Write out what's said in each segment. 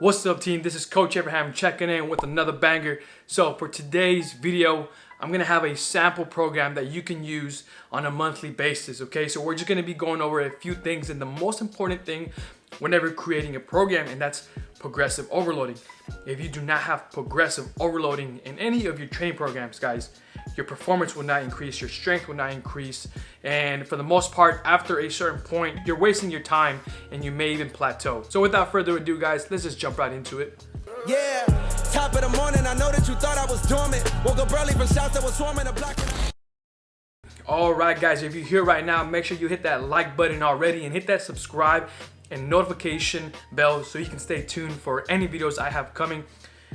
What's up, team? This is Coach Abraham checking in with another banger. So for today's video, I'm gonna have a sample program that you can use on a monthly basis, okay? So we're just gonna be going over a few things, and the most important thing whenever creating a program, and that's progressive overloading. If you do not have progressive overloading in any of your training programs, guys, your performance will not increase, your strength will not increase, and for the most part, after a certain point, you're wasting your time and you may even plateau. So without further ado, guys, let's just jump right into it. Yeah, top of the morning, I know that you thought I was dormant. Woke up early from shots that was swarming the block. All right, guys, if you're here right now, make sure you hit that like button already and hit that subscribe and notification bell so you can stay tuned for any videos I have coming.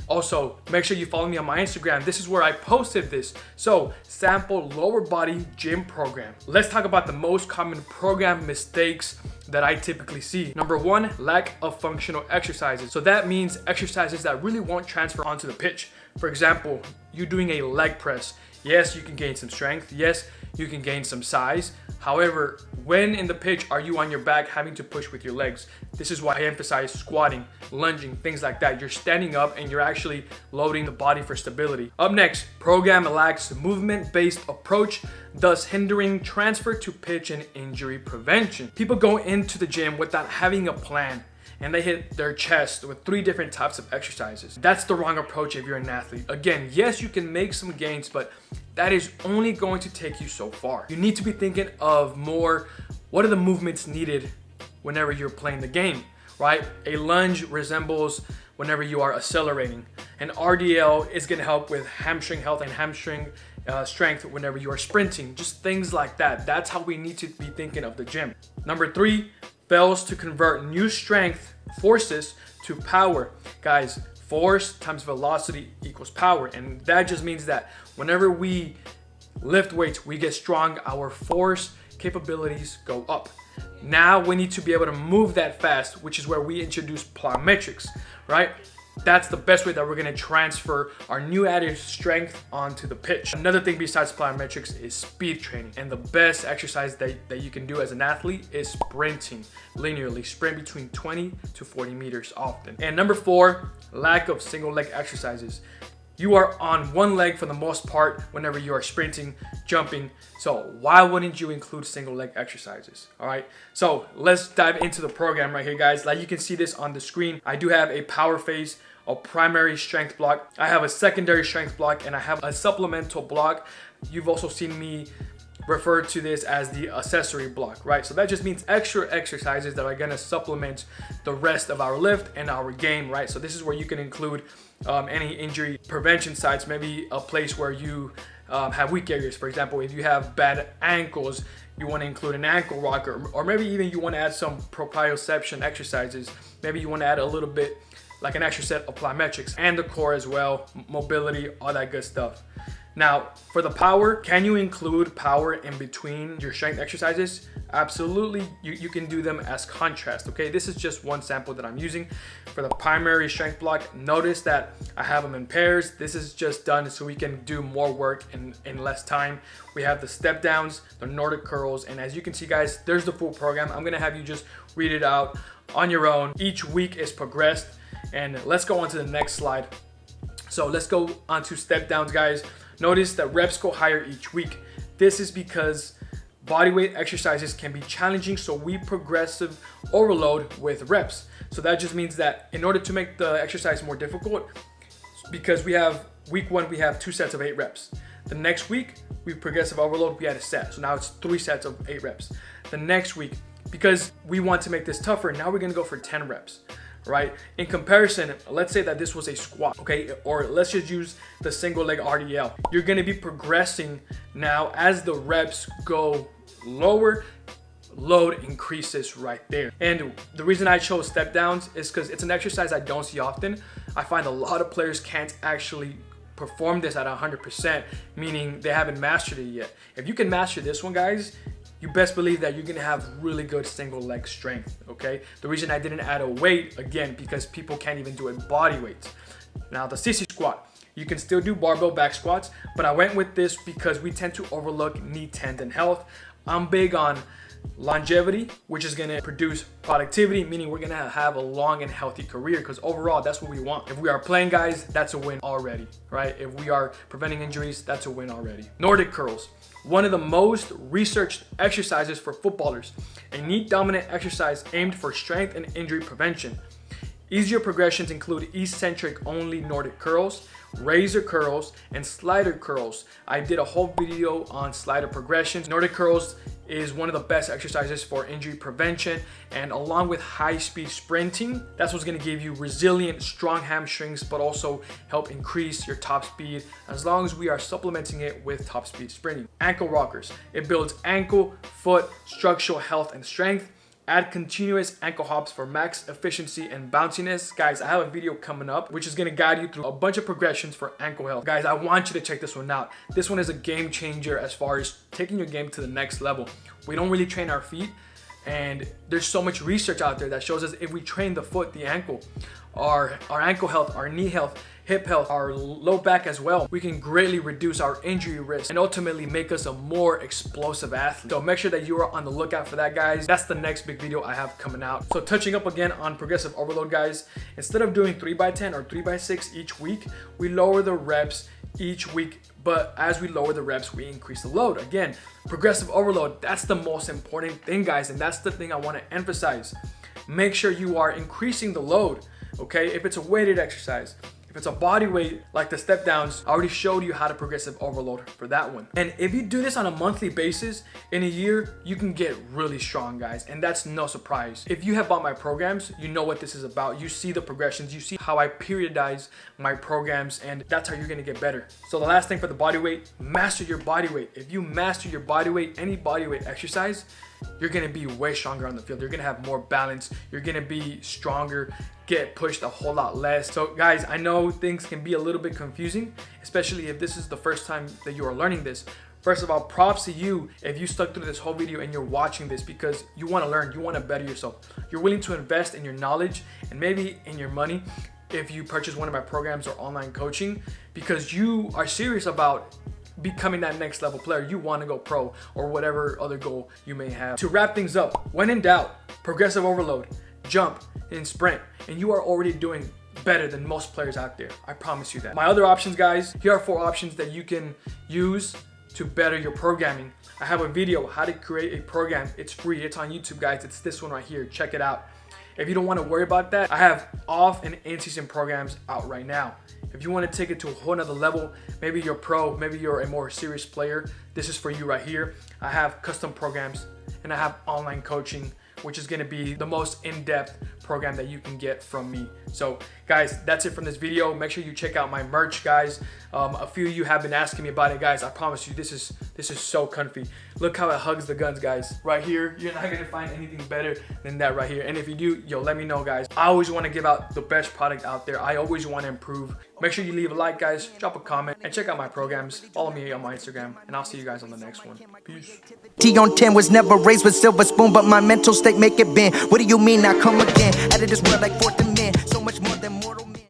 Also, make sure you follow me on my Instagram. This is where I posted this. So, sample lower body gym program. Let's talk about the most common program mistakes that I typically see. Number one, lack of functional exercises. So that means exercises that really won't transfer onto the pitch. For example, you doing a leg press. Yes, you can gain some strength. Yes, you can gain some size. However, when in the pitch are you on your back having to push with your legs? This is why I emphasize squatting, lunging, things like that. You're standing up and you're actually loading the body for stability. Up next, program lacks movement-based approach, thus hindering transfer to pitch and injury prevention. People go into the gym without having a plan, and they hit their chest with 3 different types of exercises. That's the wrong approach if you're an athlete. Again, yes, you can make some gains, but that is only going to take you so far. You need to be thinking of more, what are the movements needed whenever you're playing the game, right? A lunge resembles whenever you are accelerating. An RDL is gonna help with hamstring health and hamstring strength whenever you are sprinting, just things like that. That's how we need to be thinking of the gym. Number 3, fails to convert new strength forces to power. Guys, force times velocity equals power, and that just means that whenever we lift weights, we get strong, our force capabilities go up. Now we need to be able to move that fast, which is where we introduce plyometrics, right? That's the best way that we're gonna transfer our new added strength onto the pitch. Another thing besides plyometrics is speed training. And the best exercise that you can do as an athlete is sprinting linearly. Sprint between 20 to 40 meters often. And number 4, lack of single leg exercises. You are on one leg for the most part whenever you are sprinting, jumping. So why wouldn't you include single leg exercises? All right, so let's dive into the program right here, guys. Like you can see this on the screen, I do have a power phase, a primary strength block. I have a secondary strength block, and I have a supplemental block. You've also seen me refer to this as the accessory block, right? So that just means extra exercises that are gonna supplement the rest of our lift and our game, right? So this is where you can include any injury prevention sites, maybe a place where you have weak areas. For example, if you have bad ankles, you want to include an ankle rocker, or maybe even you want to add some proprioception exercises. Maybe you want to add a little bit, like an extra set of plyometrics, and the core as well, mobility, all that good stuff. Now, for the power, can you include power in between your strength exercises? Absolutely, you can do them as contrast, okay? This is just one sample that I'm using. For the primary strength block, notice that I have them in pairs. This is just done so we can do more work in less time. We have the step downs, the Nordic curls, and as you can see, guys, there's the full program. I'm gonna have you just read it out on your own. Each week is progressed, and let's go on to the next slide. So let's go on to step downs, guys. Notice that reps go higher each week. This is because bodyweight exercises can be challenging, so we progressive overload with reps. So that just means that in order to make the exercise more difficult, because we have week 1, we have 2 sets of 8 reps. The next week, we progressive overload, we had a set. So now it's 3 sets of 8 reps. The next week, because we want to make this tougher, now we're gonna go for 10 reps. Right? In comparison, let's say that this was a squat, okay? Or let's just use the single leg RDL. You're gonna be progressing now as the reps go lower, load increases right there. And the reason I chose step downs is because it's an exercise I don't see often. I find a lot of players can't actually perform this at 100%, meaning they haven't mastered it yet. If you can master this one, guys, you best believe that you're gonna have really good single leg strength, okay? The reason I didn't add a weight, again, because people can't even do it body weight. Now the sissy squat, you can still do barbell back squats, but I went with this because we tend to overlook knee tendon health. I'm big on longevity, which is gonna produce productivity, meaning we're gonna have a long and healthy career, because overall that's what we want. If we are playing, guys, that's a win already, right? If we are preventing injuries, that's a win already. Nordic curls, one of the most researched exercises for footballers, a knee dominant exercise aimed for strength and injury prevention. Easier progressions include eccentric only Nordic curls, razor curls, and slider curls. I did a whole video on slider progressions. Nordic curls is one of the best exercises for injury prevention, and along with high-speed sprinting, that's what's going to give you resilient, strong hamstrings, but also help increase your top speed as long as we are supplementing it with top speed sprinting. Ankle rockers, it builds ankle, foot, structural health and strength. Add continuous ankle hops for max efficiency and bounciness. Guys, I have a video coming up which is going to guide you through a bunch of progressions for ankle health. Guys, I want you to check this one out. This one is a game changer as far as taking your game to the next level. We don't really train our feet, and there's so much research out there that shows us if we train the foot, the ankle, our ankle health, our knee health, hip health, our low back as well, we can greatly reduce our injury risk and ultimately make us a more explosive athlete. So make sure that you are on the lookout for that, guys. That's the next big video I have coming out. So touching up again on progressive overload, guys, instead of doing 3x10 or 3x6 each week, we lower the reps each week, but as we lower the reps, we increase the load. Again, progressive overload, that's the most important thing, guys, and that's the thing I want to emphasize. Make sure you are increasing the load, okay? If it's a weighted exercise, if it's a body weight like the step downs, I already showed you how to progressive overload for that one. And if you do this on a monthly basis, in a year, you can get really strong, guys. And that's no surprise. If you have bought my programs, you know what this is about. You see the progressions, you see how I periodize my programs, and that's how you're gonna get better. So the last thing for the body weight, master your body weight. If you master your body weight, any body weight exercise, you're gonna be way stronger on the field. You're gonna have more balance. You're gonna be stronger, get pushed a whole lot less. So guys, I know things can be a little bit confusing, especially if this is the first time that you are learning this. First of all, props to you if you stuck through this whole video and you're watching this because you wanna learn, you wanna better yourself. You're willing to invest in your knowledge and maybe in your money if you purchase one of my programs or online coaching because you are serious about becoming that next level player. You want to go pro or whatever other goal you may have. To wrap things up, when in doubt, progressive overload, jump and sprint, and you are already doing better than most players out there. I promise you that. My other options, guys, here are 4 options that you can use to better your programming. I have a video how to create a program. It's free. It's on YouTube, guys. It's this one right here. Check it out. If you don't want to worry about that, I have off and in-season programs out right now. If you want to take it to a whole nother level, maybe you're pro, maybe you're a more serious player, this is for you right here. I have custom programs and I have online coaching, which is going to be the most in-depth program that you can get from me. So guys, that's it from this video. Make sure you check out my merch, guys. A few of you have been asking me about it, guys. I promise you, this is so comfy. Look how it hugs the guns, guys. Right here, you're not gonna find anything better than that right here. And if you do, yo, let me know, guys. I always want to give out the best product out there. I always want to improve. Make sure you leave a like, guys, drop a comment, and check out my programs. Follow me on my Instagram, and I'll see you guys on the next one. Peace. T on 10 was never raised with silver spoon, but my mental state make it bend. What do you mean I come again? Out of this world like fourth and men, so much more than mortal men.